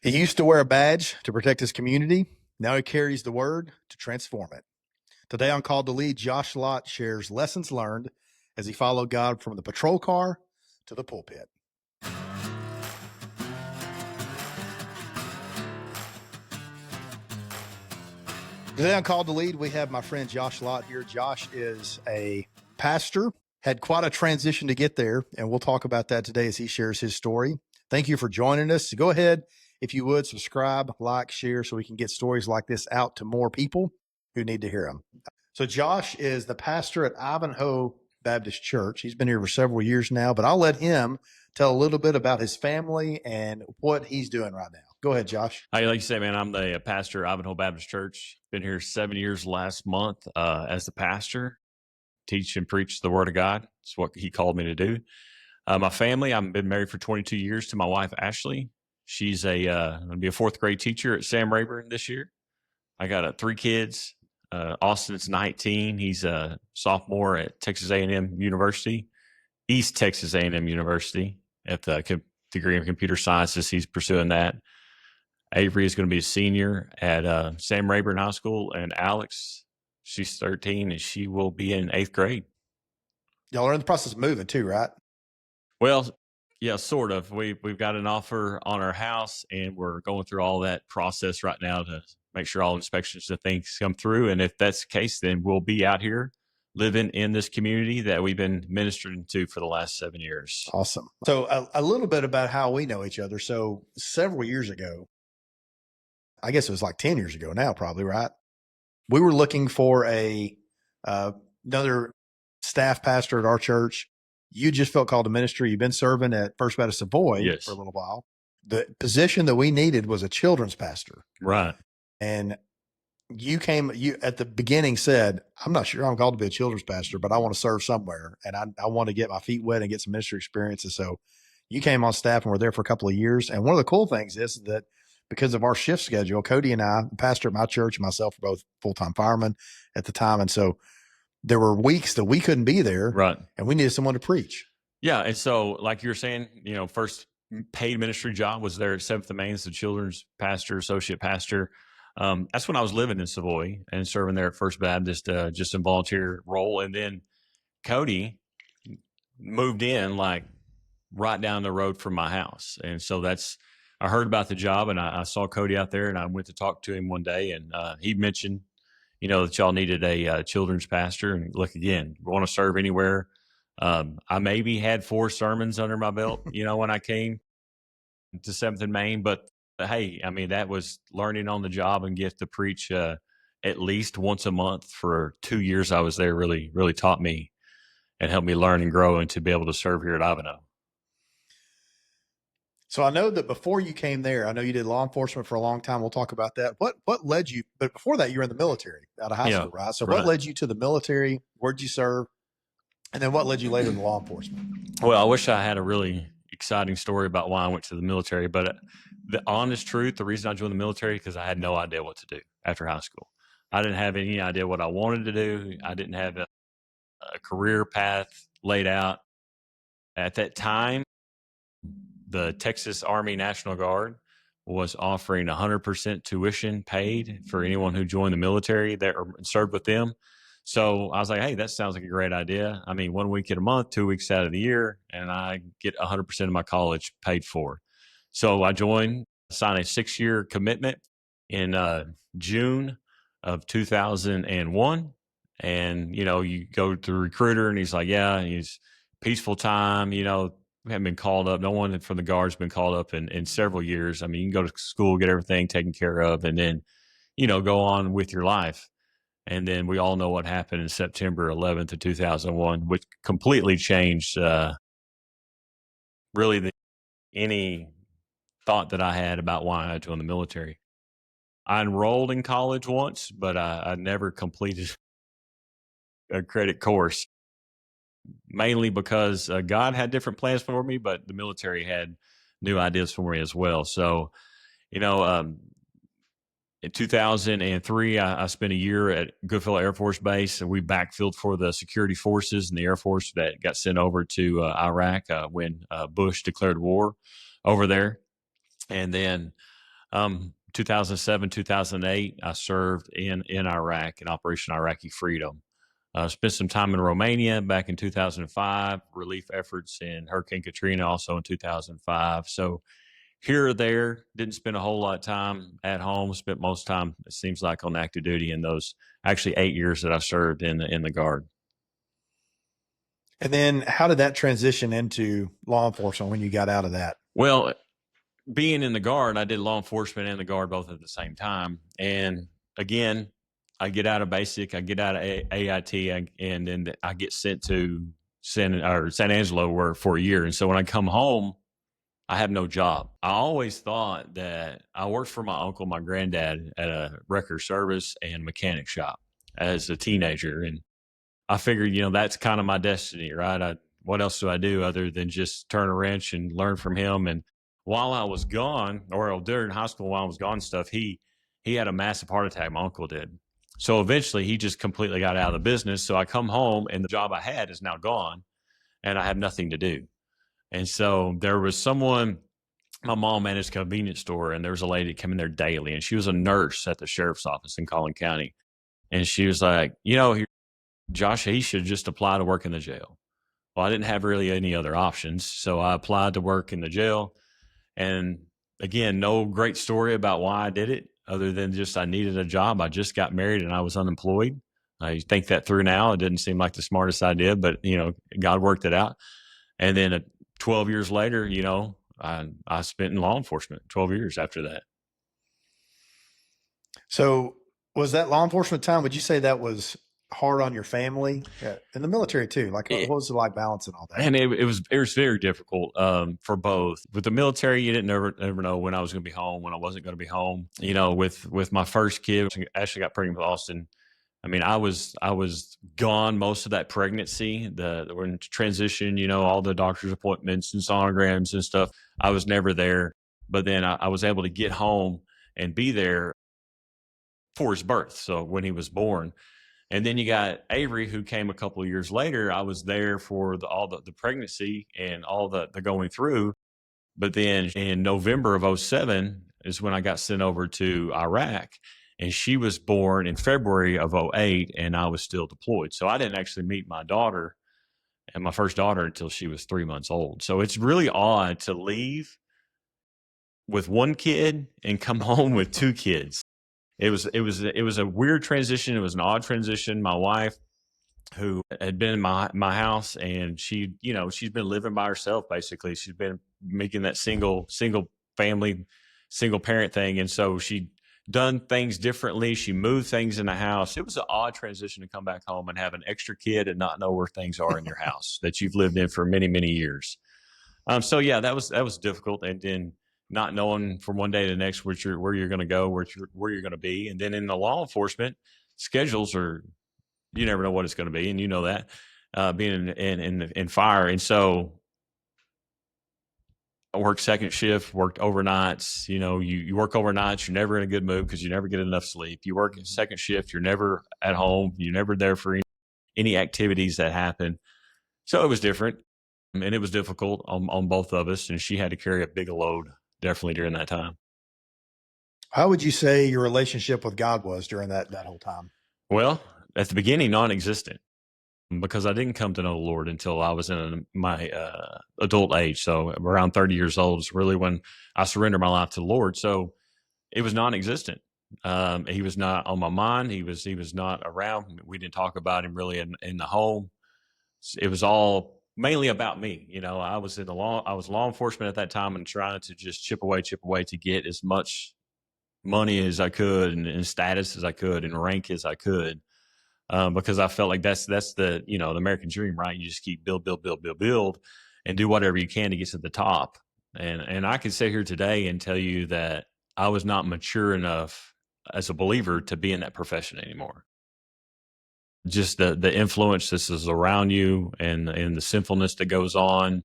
He used to wear a badge to protect his community. Now he carries the word to transform it. Today on Called to Lead, Josh Lott shares lessons learned as he followed God from the patrol car to the pulpit. Today on Called to Lead, we have my friend Josh Lott here. Josh is a pastor, had quite a transition to get there, and we'll talk about that today as he shares his story. Thank you for joining us. Go ahead, if you would, subscribe, like, share, so we can get stories like this out to more people who need to hear them. So Josh is the pastor at Ivanhoe Baptist Church. He's been here for several years now, but I'll let him tell a little bit about his family and what he's doing right now. Go ahead, Josh. Like you say, man, I'm the pastor at Ivanhoe Baptist Church. Been here 7 years last month as the pastor. Teach and preach the Word of God. It's what he called me to do. My family, I've been married for 22 years to my wife, Ashley. She's going to be a fourth grade teacher at Sam Rayburn this year. I got 3 kids. Austin's 19. He's a sophomore at Texas A&M University, East Texas A&M University, at the degree in computer sciences. He's pursuing that. Avery is going to be a senior at Sam Rayburn High School, and Alex, she's 13, and she will be in 8th grade. Y'all are in the process of moving too, right? Well, yeah, sort of. We've got an offer on our house, and we're going through all that process right now to make sure all inspections and things come through. And if that's the case, then we'll be out here living in this community that we've been ministering to for the last 7 years. Awesome. So a little bit about how we know each other. So several years ago, I guess it was like 10 years ago now, probably, right? We were looking for another staff pastor at our church. You just felt called to ministry. You've been serving at First Baptist Savoy Yes. for a little while. The position that we needed was a children's pastor. Right. And you at the beginning said, I'm not sure I'm called to be a children's pastor, but I want to serve somewhere. And I want to get my feet wet and get some ministry experience. And so you came on staff and were there for a couple of years. And one of the cool things is that because of our shift schedule, Cody and I, the pastor at my church and myself, were both full-time firemen at the time. And so there were weeks that we couldn't be there. Right. And we needed someone to preach. Yeah. And so, like you were saying, first paid ministry job was there at 7th and Main as the children's pastor, associate pastor. That's when I was living in Savoy and serving there at First Baptist, just in volunteer role. And then Cody moved in like right down the road from my house. And so I heard about the job, and I saw Cody out there, and I went to talk to him one day, and he mentioned, that y'all needed a children's pastor. And look, again, we want to serve anywhere. I maybe had 4 sermons under my belt, when I came to 7th and Main, but hey, I mean, that was learning on the job and get to preach at least once a month for 2 years I was there. Really, really taught me and helped me learn and grow and to be able to serve here at Ivanhoe. So I know that before you came there, I know you did law enforcement for a long time. We'll talk about that. What led you? But before that, you were in the military out of high school, right? So what led you to the military? Where'd you serve? And then what led you later to law enforcement? Well, I wish I had a really exciting story about why I went to the military, but the honest truth, the reason I joined the military, because I had no idea what to do after high school. I didn't have any idea what I wanted to do. I didn't have a career path laid out. At that time, the Texas Army National Guard was offering 100% tuition paid for anyone who joined the military that served with them. So I was like, hey, that sounds like a great idea. I mean, 1 week in a month, 2 weeks out of the year, and I get 100% of my college paid for. So I signed a 6-year commitment in June of 2001. And, you go to the recruiter, and he's like, yeah, he's peaceful time, we haven't been called up. No one from the Guard's been called up in several years. I mean, you can go to school, get everything taken care of, and then, go on with your life. And then we all know what happened in September 11th of 2001, which completely changed really any thought that I had about why I joined the military. I enrolled in college once, but I never completed a credit course. Mainly because God had different plans for me, but the military had new ideas for me as well. So, in 2003, I spent a year at Goodfellow Air Force Base, and we backfilled for the security forces in the Air Force that got sent over to Iraq when Bush declared war over there. And then 2007, 2008, I served in Iraq in Operation Iraqi Freedom. Spent some time in Romania back in 2005, relief efforts in Hurricane Katrina also in 2005. So here or there, didn't spend a whole lot of time at home. Spent most time, it seems like, on active duty in those actually 8 years that I served in the Guard. And then how did that transition into law enforcement when you got out of that? Well, being in the Guard, I did law enforcement and the Guard both at the same time. And again, I get out of basic, I get out of AIT, and then I get sent to San Angelo for a year. And so when I come home, I have no job. I always thought that I worked for my uncle, my granddad, at a record service and mechanic shop as a teenager. And I figured, that's kind of my destiny, right? What else do I do other than just turn a wrench and learn from him? And while I was gone, or during high school while I was gone and stuff, he had a massive heart attack. My uncle did. So eventually he just completely got out of the business. So I come home and the job I had is now gone and I have nothing to do. And so there was someone, my mom managed a convenience store, and there was a lady that came in there daily, and she was a nurse at the sheriff's office in Collin County. And she was like, Josh, he should just apply to work in the jail. Well, I didn't have really any other options. So I applied to work in the jail. And again, no great story about why I did it other than just I needed a job. I just got married and I was unemployed. I think that through now. It didn't seem like the smartest idea, but, God worked it out. And then 12 years later, I spent in law enforcement 12 years after that. So was that law enforcement time? Would you say that was hard on your family? Yeah. In the military too? Like, what was it like balancing all that? And it was very difficult for both. With the military, you didn't never know when I was going to be home, when I wasn't going to be home. With my first kid, Ashley got pregnant with Austin. I mean, I was gone most of that pregnancy. We're in transition, all the doctor's appointments and sonograms and stuff. I was never there. But then I was able to get home and be there for his birth. So when he was born. And then you got Avery, who came a couple of years later. I was there for all the pregnancy and all the going through. But then in November of 2007 is when I got sent over to Iraq. And she was born in February of 2008, and I was still deployed. So I didn't actually meet my daughter and my first daughter until she was 3 months old. So it's really odd to leave with one kid and come home with two kids. It was a weird transition. It was an odd transition. My wife, who had been in my house, and she's been living by herself basically. She's been making that single family, single parent thing, and so she done things differently. She moved things in the house. It was an odd transition to come back home and have an extra kid and not know where things are in your house that you've lived in for many, many years. So yeah, that was difficult. And then not knowing from one day to the next where you're going to go, where you're going to be. And then in the law enforcement, schedules you never know what it's going to be. And you know that, being in fire. And so I worked second shift, worked overnights. You work overnights, you're never in a good mood because you never get enough sleep. You work second shift, you're never at home. You're never there for any activities that happen. So it was different, and it was difficult on both of us. And she had to carry a big load definitely during that time. How would you say your relationship with God was during that whole time? Well, at the beginning, non-existent, because I didn't come to know the Lord until I was in my adult age. So around 30 years old is really when I surrendered my life to the Lord. So it was non-existent. He was not on my mind. He was not around. We didn't talk about him really in the home. It was all mainly about me. I was law enforcement at that time and trying to just chip away to get as much money as I could and status as I could and rank as I could. Because I felt like that's the the American dream, right? You just keep build, and do whatever you can to get to the top. And I can sit here today and tell you that I was not mature enough as a believer to be in that profession anymore. Just the influence this is around you and the sinfulness that goes on.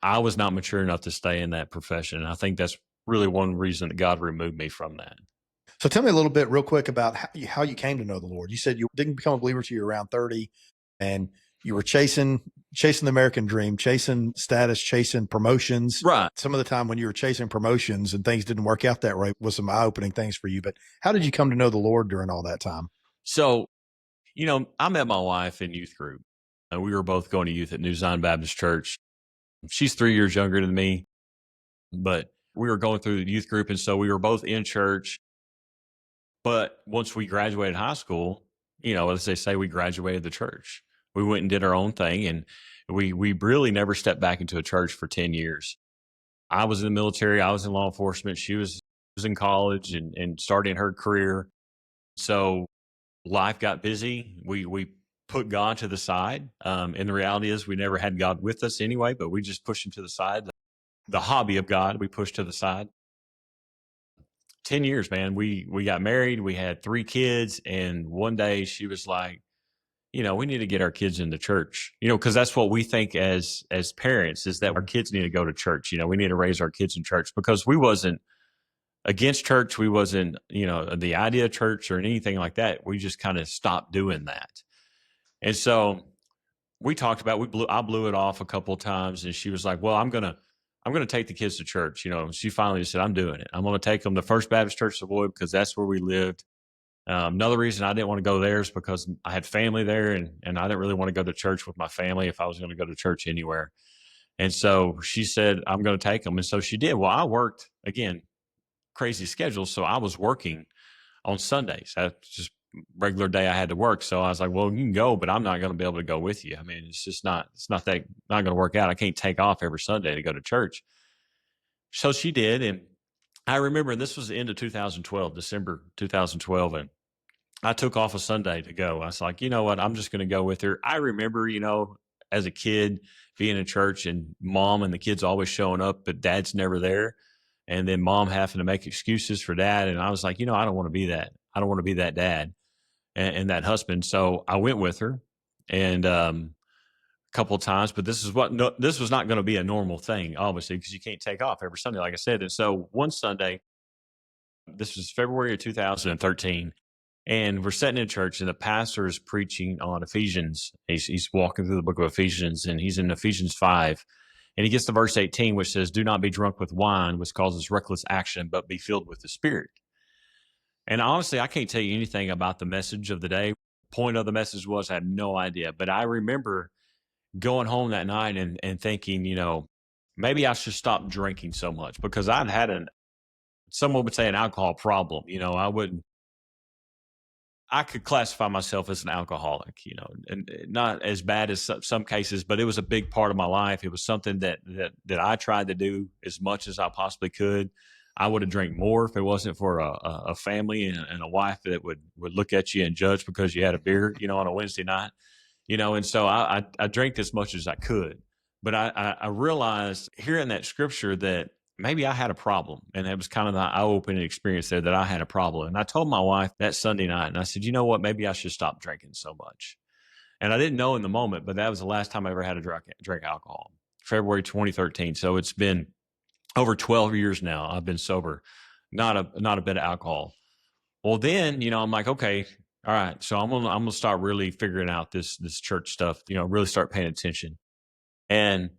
I was not mature enough to stay in that profession. And I think that's really one reason that God removed me from that. So tell me a little bit real quick about how you came to know the Lord. You said you didn't become a believer till you were around 30, and you were chasing chasing the American dream, chasing status, chasing promotions. Right. Some of the time when you were chasing promotions and things didn't work out that way was some eye-opening things for you. But how did you come to know the Lord during all that time? So, I met my wife in youth group, and we were both going to youth at New Zion Baptist Church. She's 3 years younger than me, but we were going through the youth group, and so we were both in church. But once we graduated high school, as they say, we graduated the church. We went and did our own thing, and we really never stepped back into a church for 10 years. I was in the military. I was in law enforcement. She was in college and starting her career. So life got busy. We put God to the side. And the reality is we never had God with us anyway, but we just pushed him to the side. The hobby of God, we pushed to the side. 10 years, man. We got married. We had 3 kids. And one day she was like, we need to get our kids into church, because that's what we think as parents is that our kids need to go to church. We need to raise our kids in church, because we wasn't against church. We wasn't, the idea of church or anything like that. We just kind of stopped doing that. And so we talked about, I blew it off a couple of times, and she was like, well, I'm going to take the kids to church. She finally just said, I'm doing it. I'm going to take them to First Baptist Church Savoy, because that's where we lived. Another reason I didn't want to go there is because I had family there, and I didn't really want to go to church with my family if I was going to go to church anywhere. And so she said, I'm going to take them. And so she did. Well, I worked, again, crazy schedule. So I was working on Sundays. That's just regular day I had to work. So I was like, well, you can go, but I'm not going to be able to go with you. I mean, it's not going to work out. I can't take off every Sunday to go to church. So she did. And I remember this was the end of 2012, December 2012. And I took off a Sunday to go. I was like, you know what? I'm just going to go with her. I remember, as a kid being in church and mom and the kids always showing up, but dad's never there. And then mom having to make excuses for dad. And I was like, I don't want to be that. I don't want to be that dad and that husband. So I went with her and a couple of times, but this was not going to be a normal thing, obviously, because you can't take off every Sunday, like I said. And so one Sunday, this was February of 2013, and we're sitting in church, and the pastor is preaching on Ephesians. He's walking through the book of Ephesians, and he's in Ephesians 5. And he gets to verse 18, which says, do not be drunk with wine, which causes reckless action, but be filled with the Spirit. And honestly, I can't tell you anything about the message of the day. Point of the message was, I have no idea. But I remember going home that night and thinking, maybe I should stop drinking so much, because I'd had someone would say an alcohol problem. I could classify myself as an alcoholic, and not as bad as some cases, but it was a big part of my life. It was something that I tried to do as much as I possibly could. I would have drank more if it wasn't for a family and a wife that would look at you and judge because you had a beer, on a Wednesday night, and so I drank as much as I could. But I realized hearing that scripture that maybe I had a problem. And it was kind of the eye-opening experience there that I had a problem. And I told my wife that Sunday night, and I said, you know what, maybe I should stop drinking so much. And I didn't know in the moment, but that was the last time I ever had to drink alcohol, February 2013. So it's been over 12 years now. I've been sober, not a bit of alcohol. Well, then, I'm like, okay, all right. So I'm gonna start really figuring out this church stuff, really start paying attention. And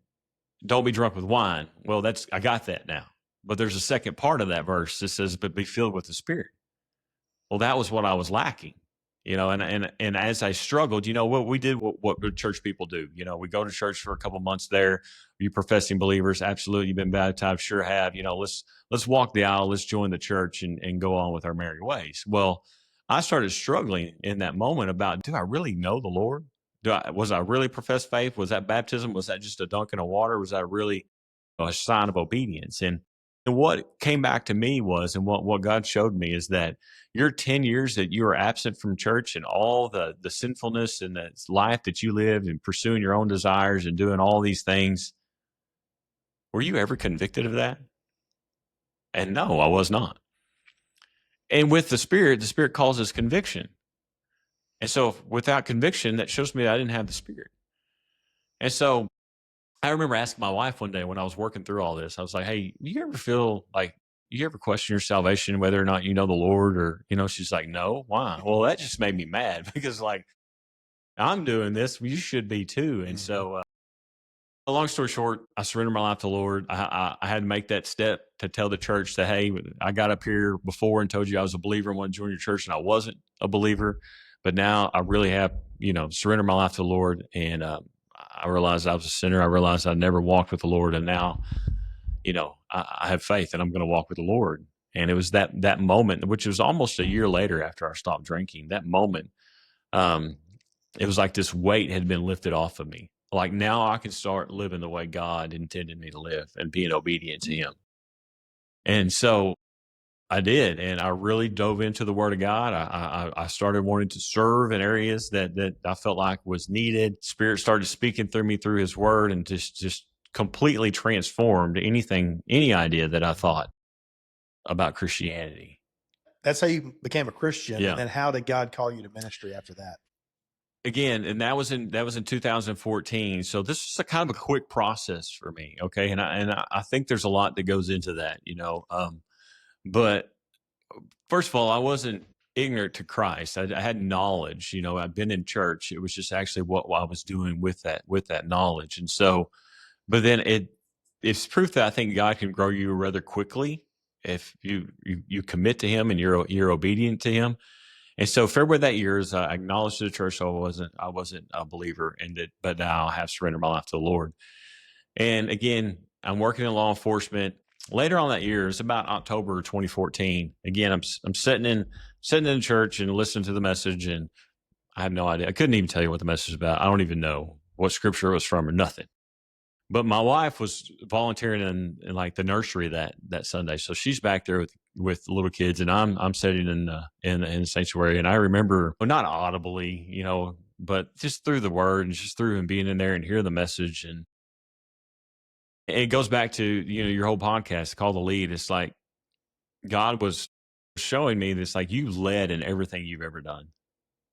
don't be drunk with wine. Well, I got that now. But there's a second part of that verse that says, but be filled with the Spirit. Well, that was what I was lacking, and as I struggled, what we did, what good church people do, we go to church for a couple months there. You professing believers, absolutely. You've been baptized, sure have, let's walk the aisle, let's join the church and go on with our merry ways. Well, I started struggling in that moment about, do I really know the Lord? Was I really profess faith? Was that baptism? Was that just a dunk in of water? Was that really a sign of obedience? And what came back to me was, and what God showed me is that your 10 years that you were absent from church and all the sinfulness and the life that you lived and pursuing your own desires and doing all these things, were you ever convicted of that? And no, I was not. And with the Spirit causes conviction. And so without conviction, that shows me that I didn't have the Spirit. And so I remember asking my wife one day when I was working through all this, I was like, hey, do you ever feel like, you ever question your salvation, whether or not you know the Lord? Or, she's like, no, why? Well, that just made me mad because, like, I'm doing this, you should be too. And so A long story short, I surrendered my life to the Lord. I had to make that step to tell the church that, hey, I got up here before and told you I was a believer and wanted to join your church, and I wasn't a believer. But now I really have, surrendered my life to the Lord. And I realized I was a sinner. I realized I never walked with the Lord. And now, I have faith and I'm going to walk with the Lord. And it was that moment, which was almost a year later after I stopped drinking, that moment, um, it was like this weight had been lifted off of me. Like now I can start living the way God intended me to live and being obedient to Him. And so I did, and I really dove into the Word of God. I started wanting to serve in areas that I felt like was needed. Spirit started speaking through me through His Word, and just completely transformed any idea that I thought about Christianity. That's how you became a Christian. Yeah. And then how did God call you to ministry after that? Again, and that was in 2014. So this is a kind of a quick process for me. Okay. And I think there's a lot that goes into that, but first of all, I wasn't ignorant to Christ. I had knowledge, I've been in church. It was just actually what I was doing with that knowledge. And so, but then it's proof that I think God can grow you rather quickly if you commit to Him and you're obedient to Him. And so February that year, as I acknowledged to the church, I wasn't a believer in it, but now I have surrendered my life to the Lord. And again, I'm working in law enforcement. Later on that year, it's about October 2014. Again, I'm sitting in church and listening to the message, and I have no idea. I couldn't even tell you what the message is about. I don't even know what scripture it was from or nothing. But my wife was volunteering in like the nursery that Sunday, so she's back there with little kids, and I'm sitting in the sanctuary. And I remember, well, not audibly, but just through the word and just through him being in there and hearing the message. And it goes back to your whole podcast called The Lead. It's like God was showing me this, like, you led in everything you've ever done.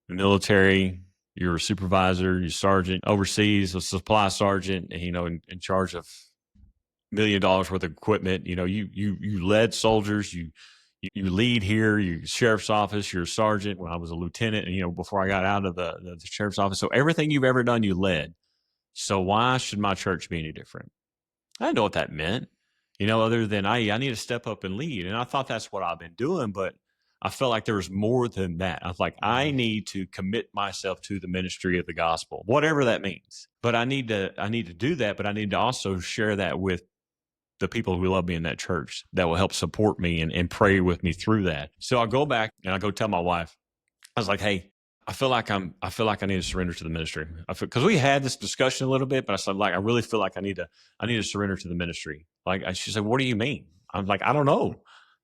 The military, you're a supervisor, you're sergeant overseas, a supply sergeant, in charge of $1 million worth of equipment. You led soldiers, you lead here, you sheriff's office, you're a sergeant. When I was a lieutenant, and before I got out of the sheriff's office. So everything you've ever done, you led. So why should my church be any different? I didn't know what that meant, other than I need to step up and lead. And I thought that's what I've been doing, but I felt like there was more than that. I was like, I need to commit myself to the ministry of the gospel, whatever that means. But I need to do that, but I need to also share that with the people who love me in that church that will help support me and pray with me through that. So I go back and I go tell my wife, I was like, hey, I feel like I need to surrender to the ministry, because we had this discussion a little bit, but I said, like, I really feel like I need to surrender to the ministry. Like, she said, what do you mean? I'm like, I don't know.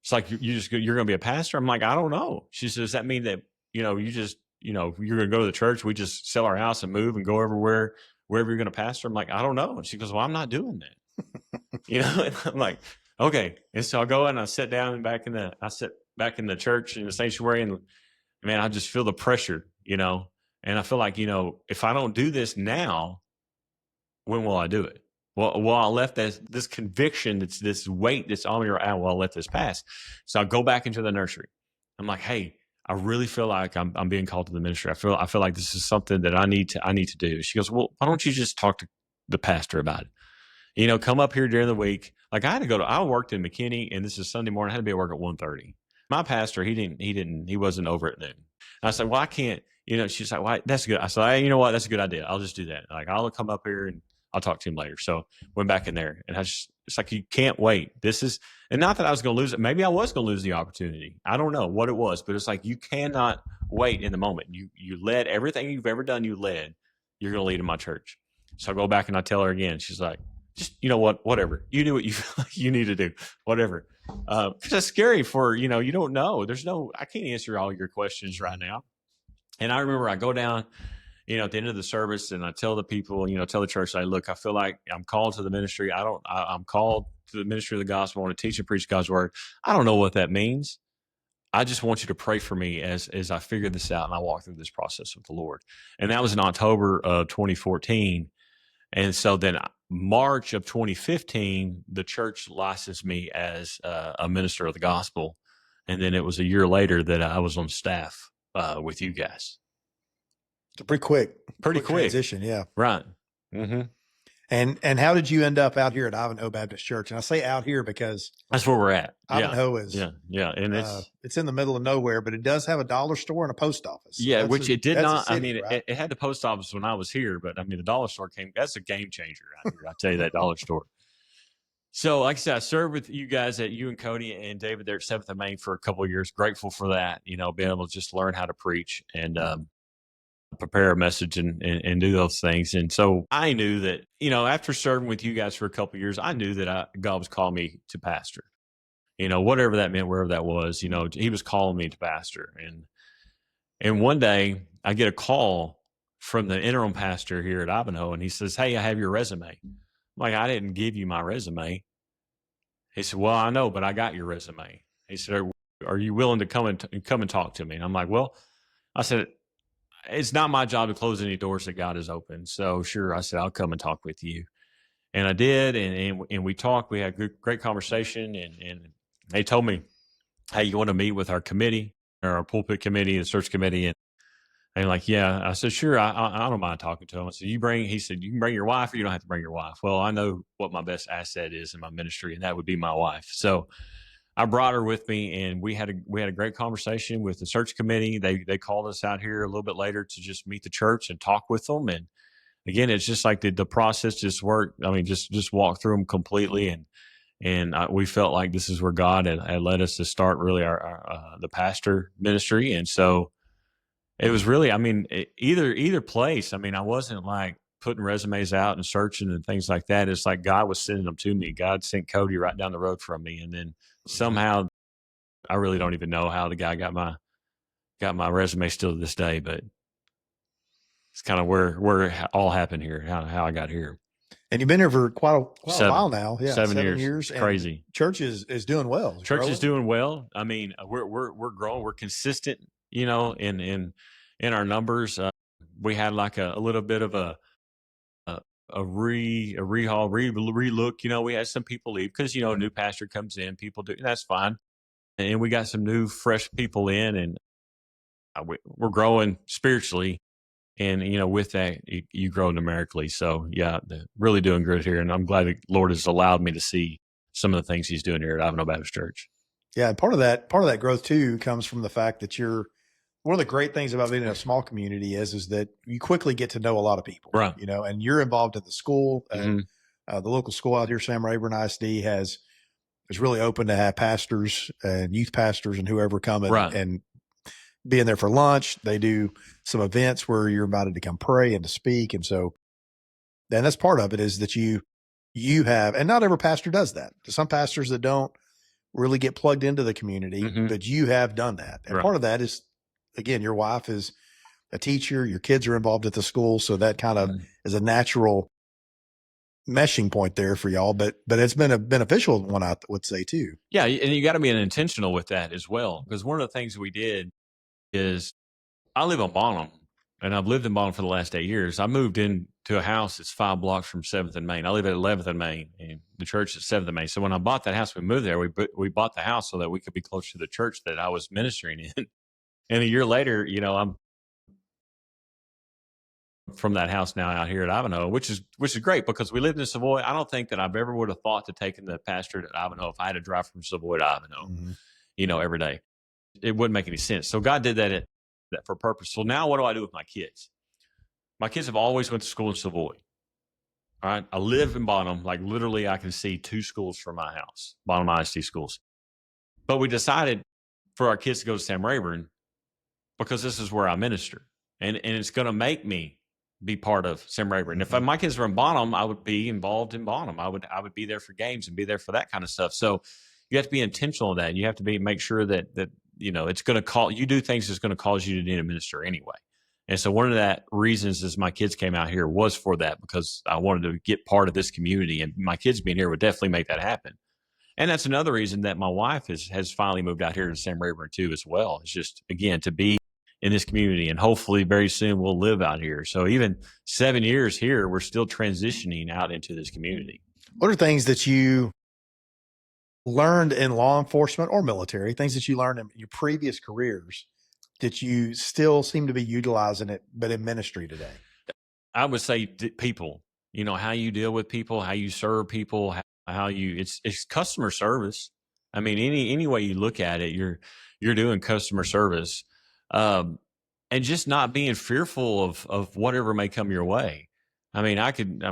It's like, you're going to be a pastor. I'm like, I don't know. She says, does that mean that, you're going to go to the church? We just sell our house and move and go everywhere, wherever you're going to pastor? I'm like, I don't know. And she goes, well, I'm not doing that. And I'm like, okay. And so I go and I sit down back in the church in the sanctuary, and man, I just feel the pressure, and I feel like, if I don't do this now, when will I do it? Well, I left this conviction, that's this weight that's on me, or I'll let this pass. So I go back into the nursery. I'm like, hey, I really feel like I'm being called to the ministry. I feel like this is something that I need to do. She goes, well, why don't you just talk to the pastor about it? Come up here during the week. Like, I worked in McKinney, and this is Sunday morning. I had to be at work at 1:30. My pastor, he wasn't over at noon. And I said, well, I can't, she's like, well, that's good. I said, hey, you know what? That's a good idea. I'll just do that. Like, I'll come up here and I'll talk to him later. So went back in there, and it's like, you can't wait. And not that I was going to lose it. Maybe I was going to lose the opportunity. I don't know what it was, but it's like, you cannot wait in the moment. You led everything you've ever done. You led, you're going to lead in my church. So I go back and I tell her again. She's like, just, whatever. You do what you feel like you need to do, whatever. Because it's scary for, you don't know. I can't answer all your questions right now. And I remember I go down, at the end of the service, and I tell the people, tell the church, look, I feel like I'm called to the ministry. I'm called to the ministry of the gospel. I want to teach and preach God's word. I don't know what that means. I just want you to pray for me as I figure this out and I walk through this process with the Lord. And that was in October of 2014. And so then March of 2015, the church licensed me as a minister of the gospel. And then it was a year later that I was on staff with you guys. It's pretty quick. Pretty quick transition, yeah. Right. Mm-hmm. And how did you end up out here at Ivanhoe Baptist Church? And I say out here because That's where we're at. Ivanhoe is and it's in the middle of nowhere, but it does have a dollar store and a post office. So which it did that's not. a city, I mean, right? it had the post office when I was here, but I mean, the dollar store came. That's a game changer out here. I tell you, that dollar store. So, like I said, I served with you guys at you and Cody and David there at 7th and Main for a couple of years. Grateful for that, being able to just learn how to preach and prepare a message and do those things. And so I knew that, after serving with you guys for a couple of years, I knew that God was calling me to pastor. Whatever that meant, wherever that was, he was calling me to pastor. And one day I get a call from the interim pastor here at Ivanhoe, and he says, "Hey, I have your resume." I'm like, "I didn't give you my resume." He said, "Well, I know, but I got your resume." He said, "Are you willing to come and talk to me?" And I'm like, "Well," I said, "it's not my job to close any doors that God has opened. So sure," I said, "I'll come and talk with you." And I did, and we talked. We had a great conversation, and they told me, "Hey, you want to meet with our committee, or our pulpit committee, the search committee?" And like, yeah, I said, "Sure, I don't mind talking to him." I said, he said, "You can bring your wife, or you don't have to bring your wife." Well, I know what my best asset is in my ministry, and that would be my wife. So I brought her with me, and we had a great conversation with the search committee. They called us out here a little bit later to just meet the church and talk with them. And again, it's just like the process just worked. I mean, just walk through them completely, and we felt like this is where God had led us to start really our the pastor ministry. And so it was really, I mean, either place. I mean, I wasn't like putting resumes out and searching and things like that. It's like God was sending them to me. God sent Cody right down the road from me, and then somehow, I really don't even know how the guy got my resume still to this day, but it's kind of where it all happened here, how I got here. And you've been here for quite a while now. Yeah, 7 years. It's crazy. Church is doing well. Church is doing well. I mean, we're growing. We're consistent, in our numbers. We had like a little bit of a rehaul, relook. We had some people leave because a new pastor comes in. People do, and that's fine. And we got some new, fresh people in, and we're growing spiritually. And, with that, you grow numerically. So, yeah, really doing good here. And I'm glad the Lord has allowed me to see some of the things he's doing here at Ivanhoe Baptist Church. Yeah. And part of that growth too comes from the fact that one of the great things about being in a small community is that you quickly get to know a lot of people, right? And you're involved in the school, and the local school out here, Sam Rayburn ISD, is really open to have pastors and youth pastors and whoever come and being there for lunch. They do some events where you're invited to come pray and to speak. And so then that's part of it, is that you have, and not every pastor does that. There's some pastors that don't really get plugged into the community, but you have done that. And part of that is, again, your wife is a teacher, your kids are involved at the school. So that kind of is a natural meshing point there for y'all, but it's been a beneficial one, I would say too. Yeah. And you got to be intentional with that as well. Because one of the things we did is, I live in Bonham, and I've lived in Bonham for the last 8 years. I moved into a house that's 5 blocks from 7th and Main. I live at 11th and Main, and the church is 7th and Main. So when I bought that house, we moved there. We bought the house so that we could be close to the church that I was ministering in. And a year later, I'm from that house now out here at Ivanhoe, which is great because we lived in Savoy. I don't think that I've ever would have thought to take the pastorate at Ivanhoe if I had to drive from Savoy to Ivanhoe, every day. It wouldn't make any sense. So God did that for a purpose. So now what do I do with my kids? My kids have always went to school in Savoy. All right. I live in Bonham. Like literally I can see 2 schools from my house, Bonham ISD schools. But we decided for our kids to go to Sam Rayburn because this is where I minister. And it's going to make me be part of Sam Rayburn. If my kids were in Bonham, I would be involved in Bonham. I would be there for games and be there for that kind of stuff. So you have to be intentional in that. You have to make sure that it's going to you do things that's going to cause you to need a minister anyway. And so one of that reasons is my kids came out here was for that, because I wanted to get part of this community, and my kids being here would definitely make that happen. And that's another reason that my wife has finally moved out here to Sam Rayburn too, as well. It's just, again, to be in this community, and hopefully very soon we'll live out here. So even 7 years here, we're still transitioning out into this community. What are things that you learned in law enforcement or military, things that you learned in your previous careers that you still seem to be utilizing it, but in ministry today? I would say people, how you deal with people, how you serve people, how you it's customer service. I mean, any way you look at it, you're doing customer service, um, and just not being fearful of whatever may come your way. I mean,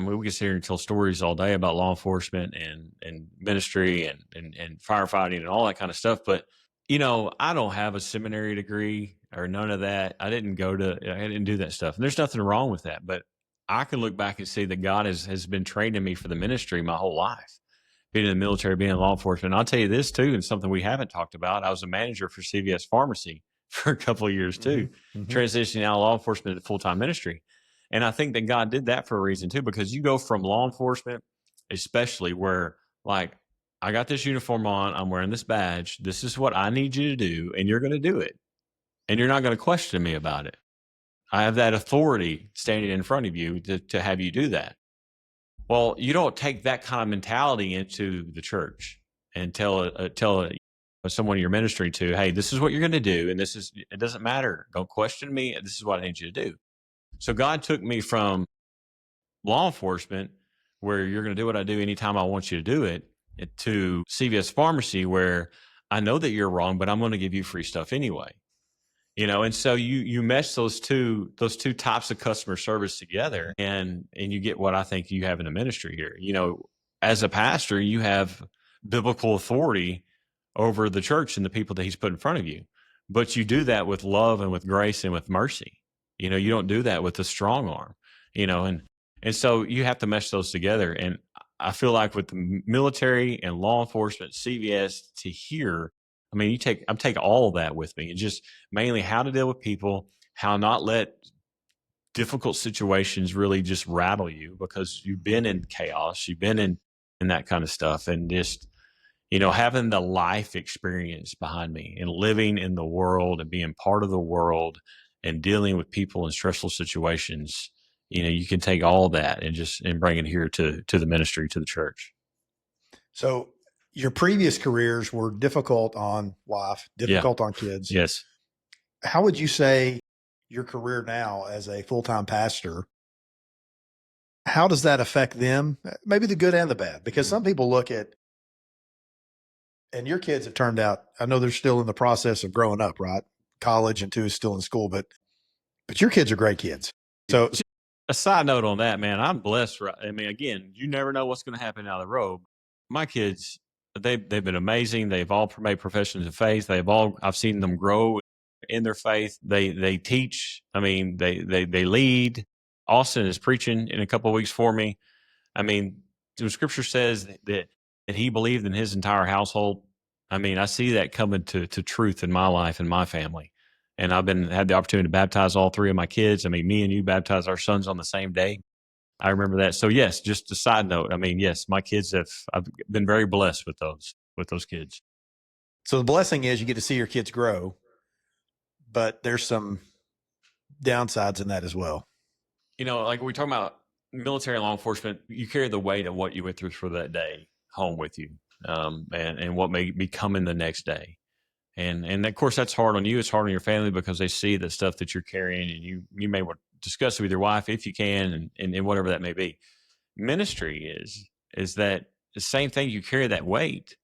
we could sit here and tell stories all day about law enforcement and ministry and firefighting and all that kind of stuff. But I don't have a seminary degree or none of that. I didn't do that stuff. And there's nothing wrong with that. But I can look back and see that God has been training me for the ministry my whole life, being in the military, being in law enforcement. I'll tell you this too, and something we haven't talked about. I was a manager for CVS Pharmacy for a couple of years too, transitioning out of law enforcement to full-time ministry. And I think that God did that for a reason too, because you go from law enforcement, especially where like, I got this uniform on, I'm wearing this badge, this is what I need you to do, and you're going to do it. And you're not going to question me about it. I have that authority standing in front of you to have you do that. Well, you don't take that kind of mentality into the church and tell someone you're ministering to, hey, this is what you're going to do. And it doesn't matter. Don't question me. This is what I need you to do. So God took me from law enforcement, where you're going to do what I do anytime I want you to do it, to CVS Pharmacy, where I know that you're wrong, but I'm going to give you free stuff anyway. And so you mesh those two types of customer service together, and you get what I think you have in a ministry here. As a pastor, you have biblical authority over the church and the people that he's put in front of you, but you do that with love and with grace and with mercy. You don't do that with a strong arm. And so you have to mesh those together. And I feel like with the military and law enforcement, CVS to here, I mean, I'm taking all of that with me, and just mainly how to deal with people, how not let difficult situations really just rattle you, because you've been in chaos, you've been in that kind of stuff, and just having the life experience behind me and living in the world and being part of the world and dealing with people in stressful situations. You can take all that and bring it here to the ministry, to the church. So your previous careers were difficult on wife, difficult on kids. Yes. How would you say your career now as a full-time pastor, how does that affect them? Maybe the good and the bad, because some people look at, and your kids have turned out, I know they're still in the process of growing up, right? College, and two is still in school, but your kids are great kids. So a side note on that, man, I'm blessed. I mean, again, you never know what's going to happen down the road. My kids, they've been amazing. They've all made professions of faith. I've seen them grow in their faith. They teach. I mean, they lead. Austin is preaching in a couple of weeks for me. I mean, the scripture says that he believed in his entire household. I mean, I see that coming to truth in my life and my family. And I've had the opportunity to baptize all three of my kids. I mean, me and you baptized our sons on the same day. I remember that. So yes, just a side note. I mean, yes, my kids I've been very blessed with those kids. So the blessing is you get to see your kids grow, but there's some downsides in that as well. Like we're talking about military law enforcement, you carry the weight of what you went through for that day home with you, and what may be coming the next day. And of course, that's hard on you. It's hard on your family, because they see the stuff that you're carrying, and you may want to discuss it with your wife if you can, and whatever that may be. Ministry is that the same thing. You carry that weight,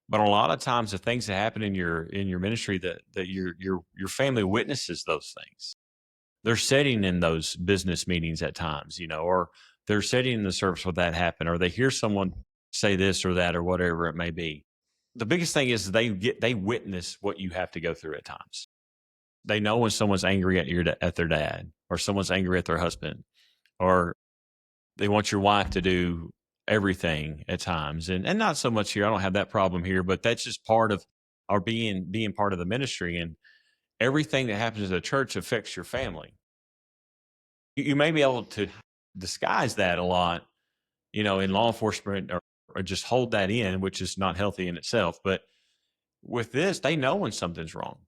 but a lot of times the things that happen in your ministry, that your family witnesses those things. They're sitting in those business meetings at times, or they're sitting in the service where that happened, or they hear someone say this or that or whatever it may be. The biggest thing is they witness what you have to go through at times. They know when someone's angry at their dad, or someone's angry at their husband, or they want your wife to do everything at times. And not so much here. I don't have that problem here, but that's just part of our being part of the ministry. And everything that happens in the church affects your family. You may be able to disguise that a lot, in law enforcement, or just hold that in, which is not healthy in itself. But with this, they know when something's wrong.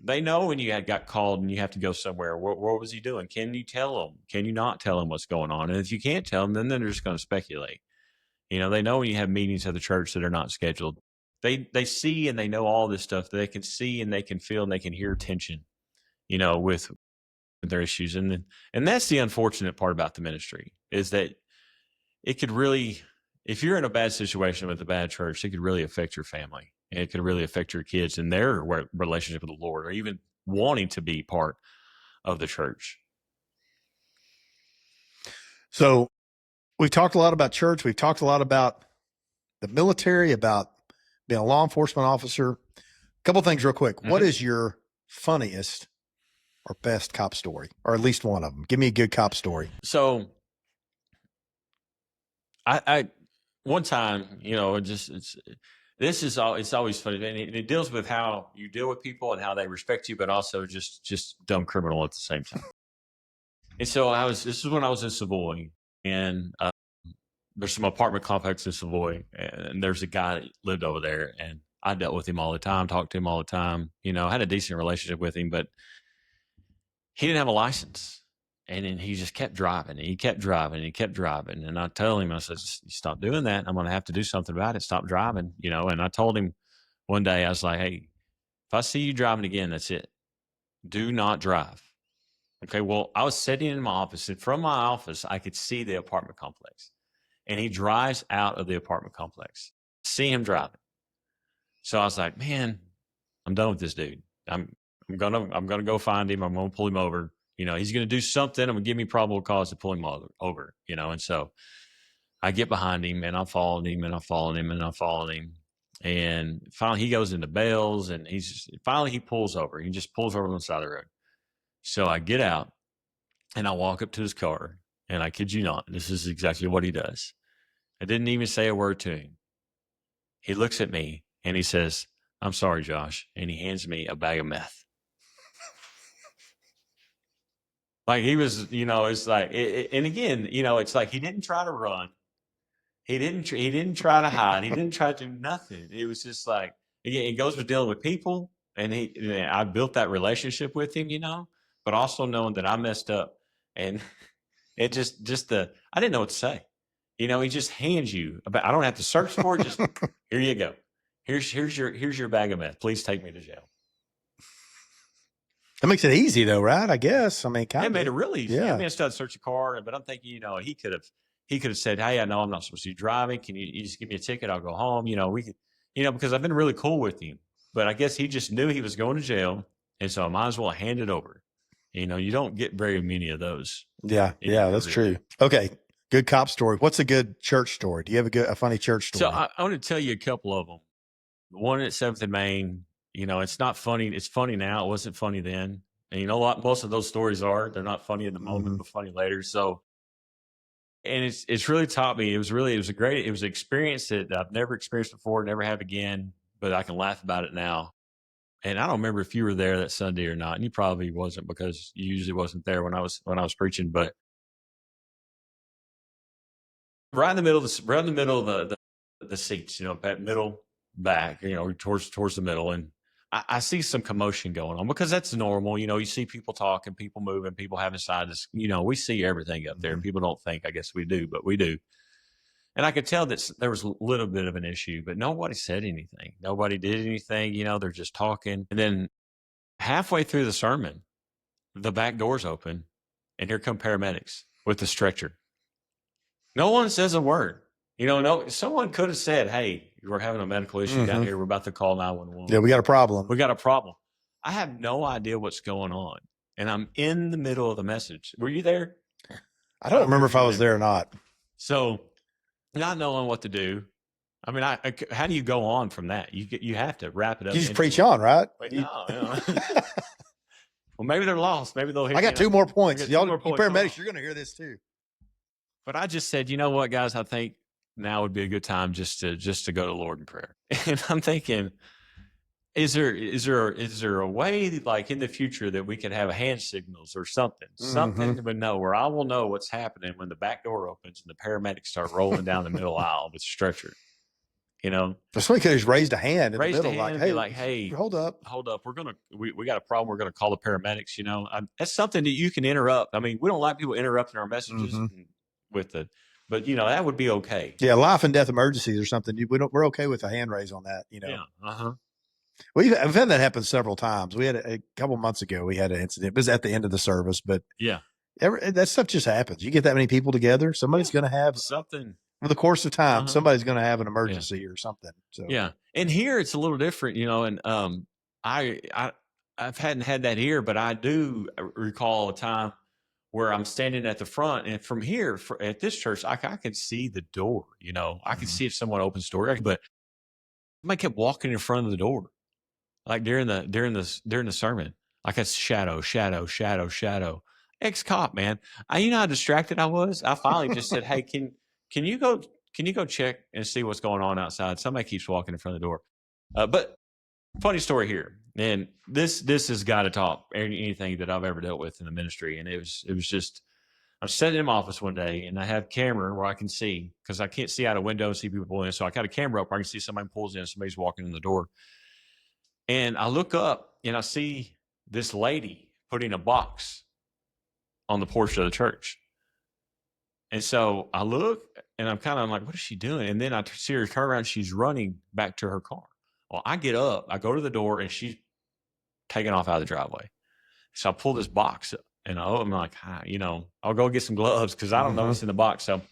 They know when you got called and you have to go somewhere. What was he doing? Can you tell them? Can you not tell them what's going on? And if you can't tell them, then they're just going to speculate. They know when you have meetings at the church that are not scheduled. They see and they know all this stuff. They can see and they can feel and they can hear tension, with their issues. And that's the unfortunate part about the ministry, is that it could really, if you're in a bad situation with a bad church, it could really affect your family. And it could really affect your kids and their relationship with the Lord, or even wanting to be part of the church. So we've talked a lot about church. We've talked a lot about the military, about being a law enforcement officer. A couple of things real quick. Mm-hmm. What is your funniest or best cop story, or at least one of them? Give me a good cop story. So I one time, it's always funny, and it deals with how you deal with people and how they respect you, but also just dumb criminal at the same time. And so this is when I was in Savoy, and there's some apartment complex in Savoy, and there's a guy that lived over there, and I dealt with him all the time, talked to him all the time. I had a decent relationship with him, but he didn't have a license. And then he just kept driving, and he kept driving, and he kept driving. And I told him, I said, stop doing that. I'm going to have to do something about it. Stop driving, And I told him one day, I was like, hey, if I see you driving again, that's it. Do not drive. Okay, well, I was sitting in my office, and from my office, I could see the apartment complex. And he drives out of the apartment complex. See him driving. So I was like, man, I'm done with this dude. I'm gonna go find him. I'm gonna pull him over. He's going to do something. I'm going to give me probable cause to pull him over, And so I get behind him, and I'm following him, and I'm following him, and I'm following him. And finally he goes into bails, and finally he pulls over. He just pulls over on the side of the road. So I get out, and I walk up to his car, and I kid you not, this is exactly what he does. I didn't even say a word to him. He looks at me, and he says, I'm sorry, Josh. And he hands me a bag of meth. Like he was, it's like, and again, it's like he didn't try to run. He didn't try to hide. He didn't try to do nothing. It was just like, again, it goes with dealing with people. And I built that relationship with him, but also knowing that I messed up. And it I didn't know what to say. He just hands you, I don't have to search for it. Just, here you go. Here's your bag of meth. Please take me to jail. That makes it easy, though, right? I guess. I mean, kind of. It made it really easy. Yeah. I started to search the car, but I'm thinking, he could have said, hey, I know I'm not supposed to be driving. Can you just give me a ticket? I'll go home. We could, because I've been really cool with him. But I guess he just knew he was going to jail, and so I might as well hand it over. You don't get very many of those. Yeah, that's true. Okay, good cop story. What's a good church story? Do you have a funny church story? So I want to tell you a couple of them. One at 7th and Main. It's not funny. It's funny now. It wasn't funny then. And most of those stories they're not funny in the moment, but funny later. So, and it's really taught me, it was an experience that I've never experienced before, never have again, but I can laugh about it now. And I don't remember if you were there that Sunday or not. And you probably wasn't, because you usually wasn't there when I was preaching, but right in the middle of the seats, middle back, towards the middle. And I see some commotion going on, because that's normal. You see people talking, people moving, people having sides. We see everything up there. People don't think, I guess we do, but we do. And I could tell that there was a little bit of an issue, but nobody said anything. Nobody did anything. They're just talking. And then halfway through the sermon, the back door's open, and here come paramedics with the stretcher. No one says a word. Someone could have said, hey, we're having a medical issue down here. We're about to call 911. Yeah, we got a problem. I have no idea what's going on. And I'm in the middle of the message. Were you there? I don't remember if I was there or not. So, not knowing what to do. I mean, how do you go on from that? You have to wrap it up. You just preach on, right? Wait, no. Well, maybe they're lost. Maybe they'll hear. I got 2 more points. Y'all, you paramedics, you're going to hear this too. But I just said, you know what, guys? I think now would be a good time just to go to the Lord in prayer. And I'm thinking, is there a way, like in the future, that we could have hand signals or something to know, where I will know what's happening when the back door opens and the paramedics start rolling down the middle aisle with a stretcher? Somebody could have just raised a hand in the middle, like, hey, hold up. We got a problem. We're going to call the paramedics. That's something that you can interrupt. I mean, we don't like people interrupting our messages but that would be okay. Yeah, life and death emergencies or something. We're okay with a hand raise on that. Yeah. We've had that happen several times. We had a couple months ago. We had an incident. It was at the end of the service, but yeah, That stuff just happens. You get that many people together, somebody's going to have something over the course of time. Somebody's going to have an emergency or something. So yeah, and here it's a little different, and I hadn't had that here, but I do recall a time where I'm standing at the front, and from here at this church, I can see the door. I can see if someone opens the door, but somebody kept walking in front of the door, like during the sermon, like a shadow. Ex-cop, man. You know how distracted I was. I finally just said, "Hey, can you go check and see what's going on outside? Somebody keeps walking in front of the door." But funny story here, and this has got to top anything that I've ever dealt with in the ministry, and it was just. I'm sitting in my office one day, and I have camera where I can see, because I can't see out a window and see people pull in. So I got a camera up where I can see somebody pulls in, somebody's walking in the door. And I look up and I see this lady putting a box on the porch of the church. And so I look and I'm like, what is she doing? And then I see her turn around. She's running back to her car. Well, I get up, I go to the door, and she's taking off out of the driveway. So I pull this box up, and I'm like, I'll go get some gloves because I don't know what's in the box. So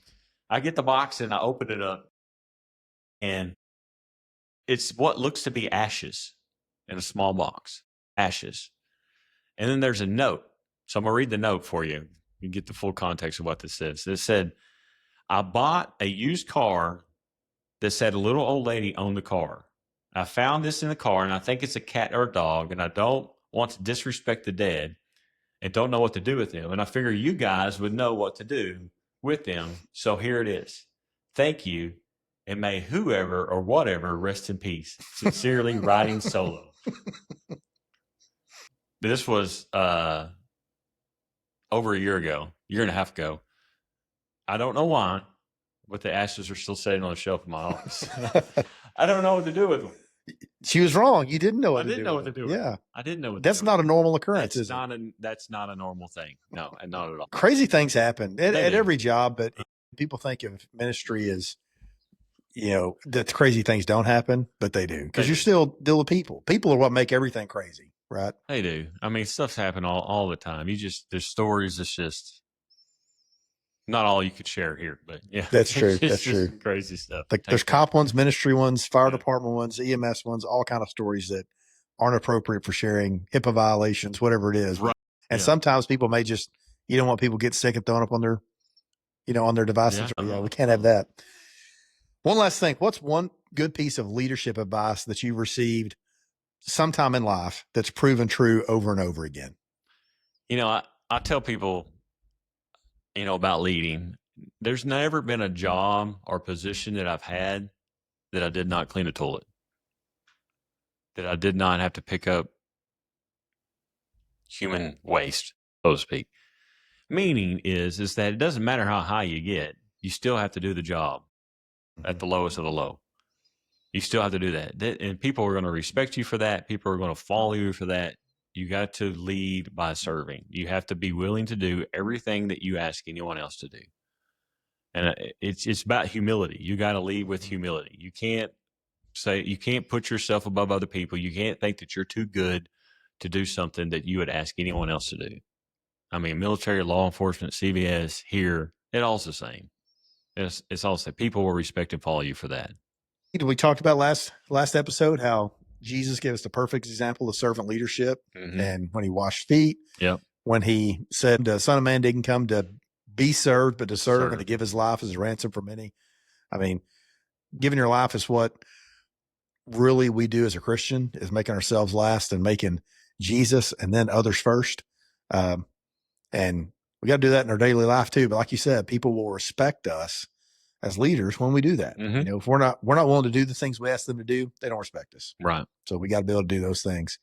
I get the box and I open it up, and it's what looks to be ashes in a small box, ashes. And then there's a note. So I'm going to read the note for you. You get the full context of what this says. It said, I bought a used car that said a little old lady owned the car. I found this in the car, and I think it's a cat or a dog, and I don't want to disrespect the dead and don't know what to do with them. And I figure you guys would know what to do with them. So here it is. Thank you, and may whoever or whatever rest in peace. Sincerely, Riding Solo. This was over a year and a half ago. I don't know why, but the ashes are still sitting on the shelf in my office. I don't know what to do with them. She was wrong. You didn't know what to do. I didn't know what to do with them. Yeah. I didn't know what to That's do not with a normal occurrence, them. is it? That's not a normal thing. No, not at all. Crazy things happen at every job, but people think of ministry as, that crazy things don't happen, but they do, because you're still dealing with people. People are what make everything crazy, right? They do. I mean, stuff's happen all the time. There's stories that's just not all you could share here, but yeah. That's true. That's true. Crazy stuff. Like there's cop ones, ministry ones, fire department ones, EMS ones, all kind of stories that aren't appropriate for sharing, HIPAA violations, whatever it is. Right. And sometimes people may just, you don't want people get sick and thrown up on their, on their devices. Yeah, we can't have that. One last thing. What's one good piece of leadership advice that you've received sometime in life that's proven true over and over again? I tell people, about leading. There's never been a job or position that I've had that I did not clean a toilet, that I did not have to pick up human waste, so to speak. Meaning is that it doesn't matter how high you get, you still have to do the job at the lowest of the low. You still have to do that. And people are going to respect you for that. People are going to follow you for that. You got to lead by serving. You have to be willing to do everything that you ask anyone else to do. And it's about humility. You got to lead with humility. You can't put yourself above other people. You can't think that you're too good to do something that you would ask anyone else to do. I mean, military, law enforcement, CVS, here, it's all the same. It's all the same. People will respect and follow you for that. We talked about last episode how Jesus gave us the perfect example of servant leadership. And when he washed feet, when he said the Son of Man didn't come to be served, but to serve and to give his life as a ransom for many. I mean, giving your life is what really we do as a Christian, is making ourselves last and making Jesus and then others first. And we got to do that in our daily life too. But like you said, people will respect us as leaders when we do that. If we're not willing to do the things we ask them to do, they don't respect us. Right. So we got to be able to do those things.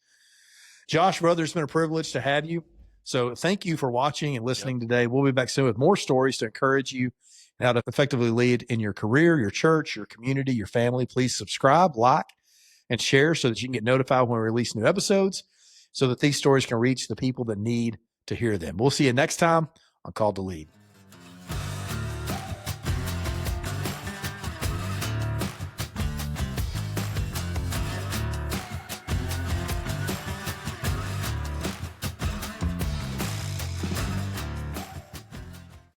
Josh, brother, it's been a privilege to have you. So thank you for watching and listening today. We'll be back soon with more stories to encourage you how to effectively lead in your career, your church, your community, your family. Please subscribe, like, and share so that you can get notified when we release new episodes, so that these stories can reach the people that need to hear them. We'll see you next time on Called to Lead.